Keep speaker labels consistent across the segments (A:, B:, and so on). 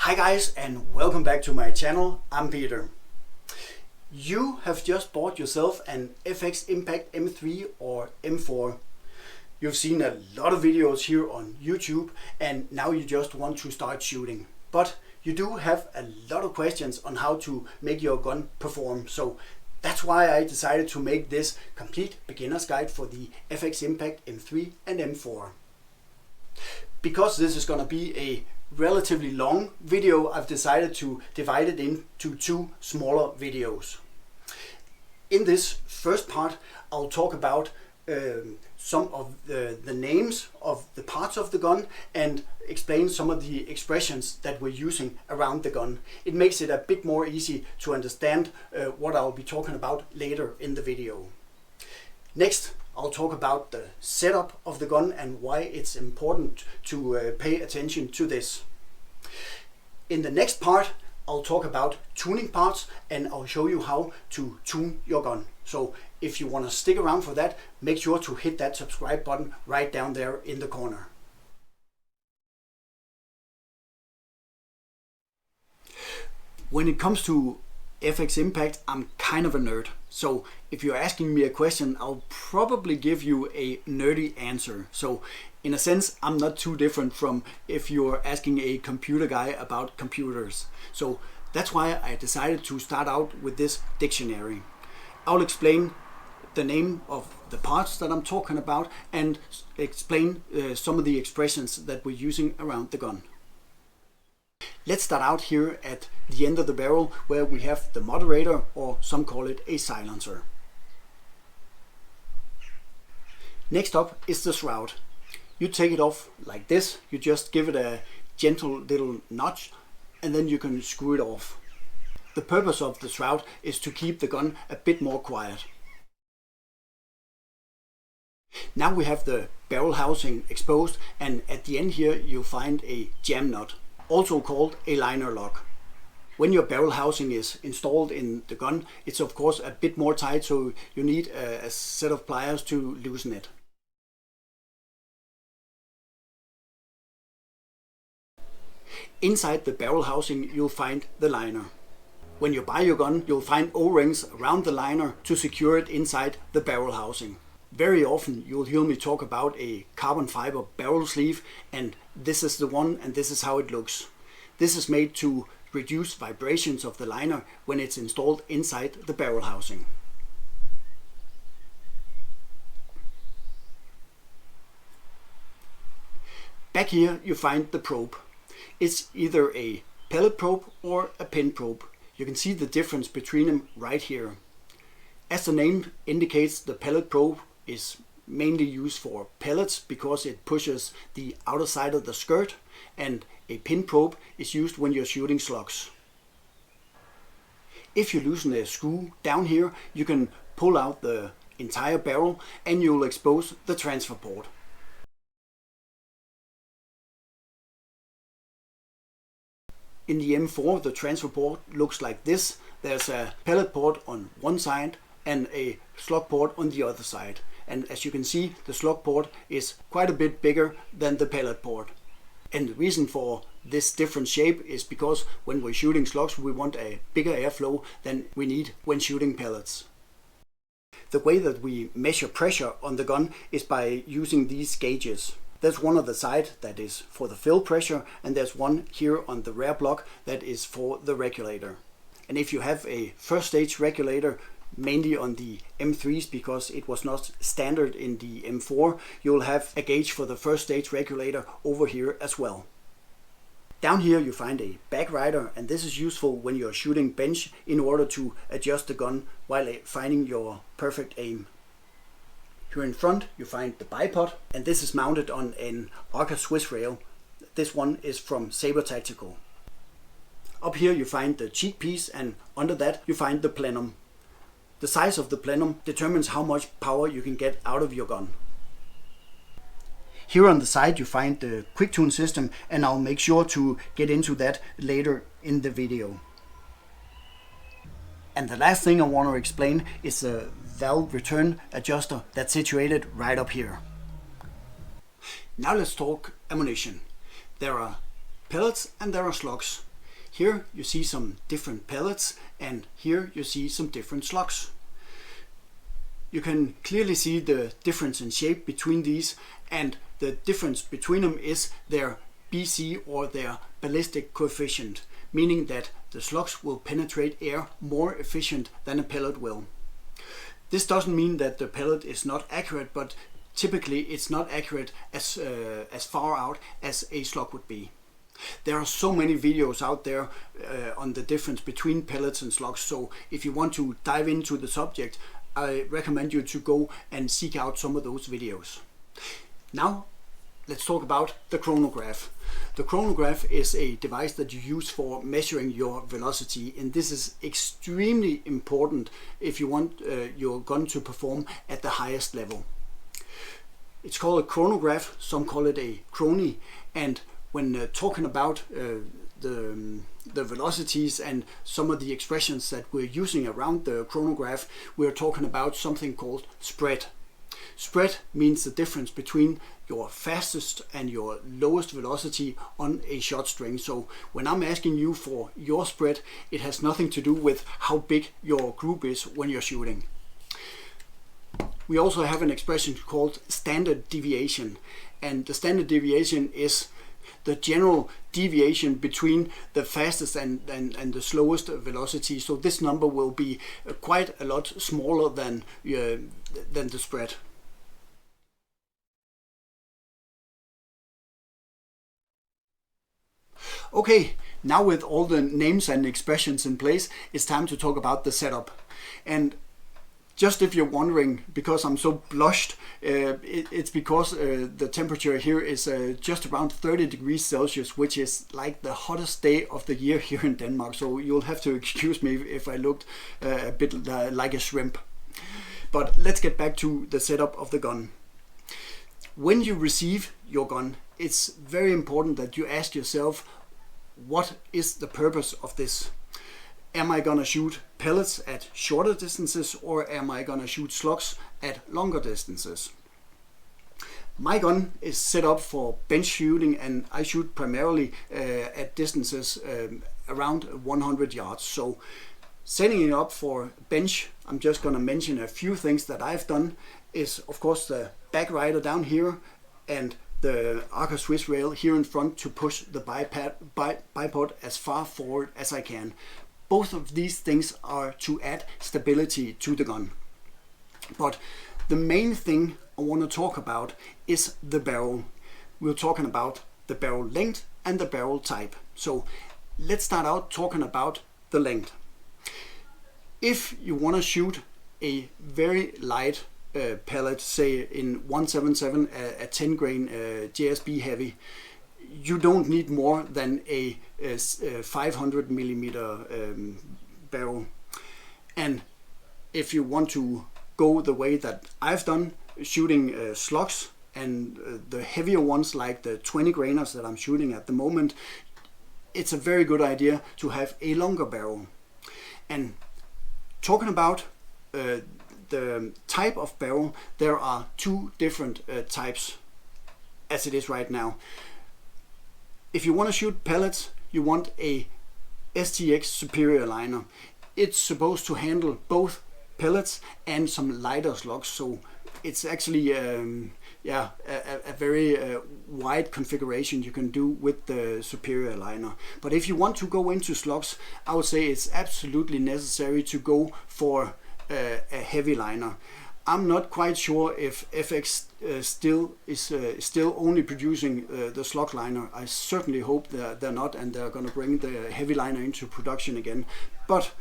A: Hi guys, and welcome back to my channel. I'm Peter. You have just bought yourself an FX Impact M3 or M4. You've seen a lot of videos here on YouTube and now you just want to start shooting. But you do have a lot of questions on how to make your gun perform. So that's why I decided to make this complete beginner's guide for the FX Impact M3 and M4. Because this is going to be a relatively long video, I've decided to divide it into two smaller videos. In this first part, I'll talk about some of the names of the parts of the gun and explain some of the expressions that we're using around the gun. It makes it a bit more easy to understand what I'll be talking about later in the video. Next, I'll talk about the setup of the gun and why it's important to pay attention to this. In the next part, I'll talk about tuning parts and I'll show you how to tune your gun. So if you want to stick around for that, make sure to hit that subscribe button right down there in the corner. When it comes to FX Impact, I'm kind of a nerd. So if you're asking me a question, I'll probably give you a nerdy answer. So in a sense, I'm not too different from if you're asking a computer guy about computers. So that's why I decided to start out with this dictionary. I'll explain the name of the parts that I'm talking about and explain some of the expressions that we're using around the gun. Let's start out here at the end of the barrel where we have the moderator, or some call it a silencer. Next up is the shroud. You take it off like this, you just give it a gentle little notch and then you can screw it off. The purpose of the shroud is to keep the gun a bit more quiet. Now we have the barrel housing exposed, and at the end here you'll find a jam nut, also called a liner lock. When your barrel housing is installed in the gun, it's of course a bit more tight, so you need a set of pliers to loosen it. Inside the barrel housing you'll find the liner. When you buy your gun, you'll find O-rings around the liner to secure it inside the barrel housing. Very often you'll hear me talk about a carbon fiber barrel sleeve, and this is the one and this is how it looks. This is made to reduce vibrations of the liner when it's installed inside the barrel housing. Back here you find the probe. It's either a pellet probe or a pin probe. You can see the difference between them right here. As the name indicates, the pellet probe is mainly used for pellets because it pushes the outer side of the skirt, and a pin probe is used when you're shooting slugs. If you loosen the screw down here, you can pull out the entire barrel and you'll expose the transfer port. In the M4, the transfer port looks like this. There's a pellet port on one side and a slug port on the other side. And as you can see, the slug port is quite a bit bigger than the pellet port. And the reason for this different shape is because when we're shooting slugs, we want a bigger airflow than we need when shooting pellets. The way that we measure pressure on the gun is by using these gauges. There's one on the side that is for the fill pressure, and there's one here on the rear block that is for the regulator. And if you have a first stage regulator, mainly on the M3s because it was not standard in the M4, you'll have a gauge for the first stage regulator over here as well. Down here you find a back rider, and this is useful when you're shooting bench in order to adjust the gun while finding your perfect aim. Here in front you find the bipod, and this is mounted on an Arca Swiss rail. This one is from Saber Tactical. Up here you find the cheek piece, and under that you find the plenum. The size of the plenum determines how much power you can get out of your gun. Here on the side you find the quick tune system, and I'll make sure to get into that later in the video. And the last thing I want to explain is the valve return adjuster that's situated right up here. Now let's talk ammunition. There are pellets and there are slugs. here you see some different pellets, and here you see some different slugs. You can clearly see the difference in shape between these, and the difference between them is their BC, or their ballistic coefficient, meaning that the slugs will penetrate air more efficient than a pellet will. This doesn't mean that the pellet is not accurate, but typically it's not accurate as far out as a slug would be. There are so many videos out there on the difference between pellets and slugs, so if you want to dive into the subject, I recommend you to go and seek out some of those videos. Now let's talk about the chronograph. The chronograph is a device that you use for measuring your velocity, and this is extremely important if you want your gun to perform at the highest level. It's called a chronograph, some call it a chrony, and when talking about the velocities and some of the expressions that we're using around the chronograph, we're talking about something called spread. Spread means the difference between your fastest and your lowest velocity on a shot string. So when I'm asking you for your spread, it has nothing to do with how big your group is when you're shooting. We also have an expression called standard deviation, and the standard deviation is the general deviation between the fastest and the slowest velocity. So this number will be quite a lot smaller than the spread. Okay, now with all the names and expressions in place, it's time to talk about the setup. And just if you're wondering, because I'm so blushed, it's because the temperature here is just around 30 degrees Celsius, which is like the hottest day of the year here in Denmark. So you'll have to excuse me if I looked a bit like a shrimp. But let's get back to the setup of the gun. When you receive your gun, it's very important that you ask yourself, what is the purpose of this? Am I gonna shoot pellets at shorter distances, or am I gonna shoot slugs at longer distances? My gun is set up for bench shooting, and I shoot primarily at distances around 100 yards. So setting it up for bench, I'm just gonna mention a few things that I've done. Is of course the back rider down here, and the Arca Swiss rail here in front to push the bipod as far forward as I can. Both of these things are to add stability to the gun. But the main thing I want to talk about is the barrel. We're talking about the barrel length and the barrel type. So let's start out talking about the length. If you want to shoot a very light pellet, say in 177, a 10 grain JSB heavy, you don't need more than a 500 millimeter barrel. And if you want to go the way that I've done, shooting slugs and the heavier ones like the 20 grainers that I'm shooting at the moment, it's a very good idea to have a longer barrel. And talking about the type of barrel, there are two different types as it is right now. If you want to shoot pellets, you want a STX superior liner. It's supposed to handle both pellets and some lighter slugs, so it's actually a very wide configuration you can do with the superior liner. But if you want to go into slugs, I would say it's absolutely necessary to go for a heavy liner. I'm not quite sure if FX still only producing the slug liner. I certainly hope that they're not, and they're going to bring the heavy liner into production again. But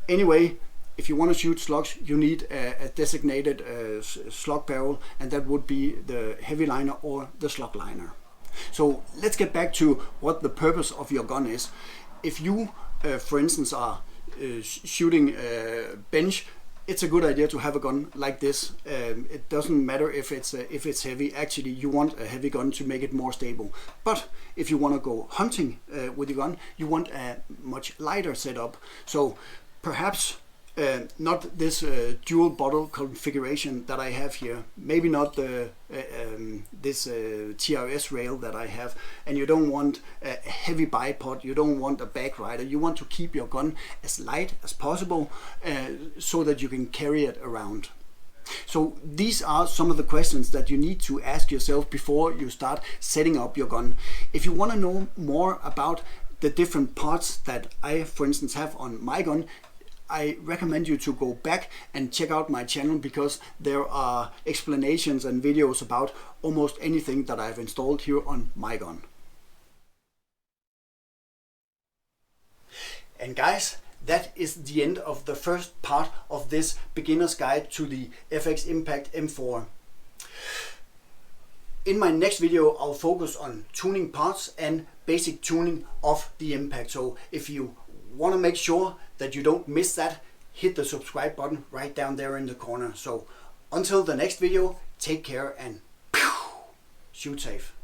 A: anyway, if you want to shoot slugs, you need a designated slug barrel, and that would be the heavy liner or the slug liner. So let's get back to what the purpose of your gun is. If you, for instance, are shooting bench, it's a good idea to have a gun like this. It doesn't matter if it's heavy. Actually, you want a heavy gun to make it more stable. But if you want to go hunting with your gun, you want a much lighter setup. So perhaps Not this dual bottle configuration that I have here. Maybe not the this TRS rail that I have. And you don't want a heavy bipod. You don't want a back rider. You want to keep your gun as light as possible so that you can carry it around. So these are some of the questions that you need to ask yourself before you start setting up your gun. If you want to know more about the different parts that I, for instance, have on my gun, I recommend you to go back and check out my channel, because there are explanations and videos about almost anything that I've installed here on my gun. And guys, that is the end of the first part of this beginner's guide to the FX Impact M4. In my next video, I'll focus on tuning parts and basic tuning of the Impact. So if you want to make sure that you don't miss that, hit the subscribe button right down there in the corner. So until the next video, take care and shoot safe.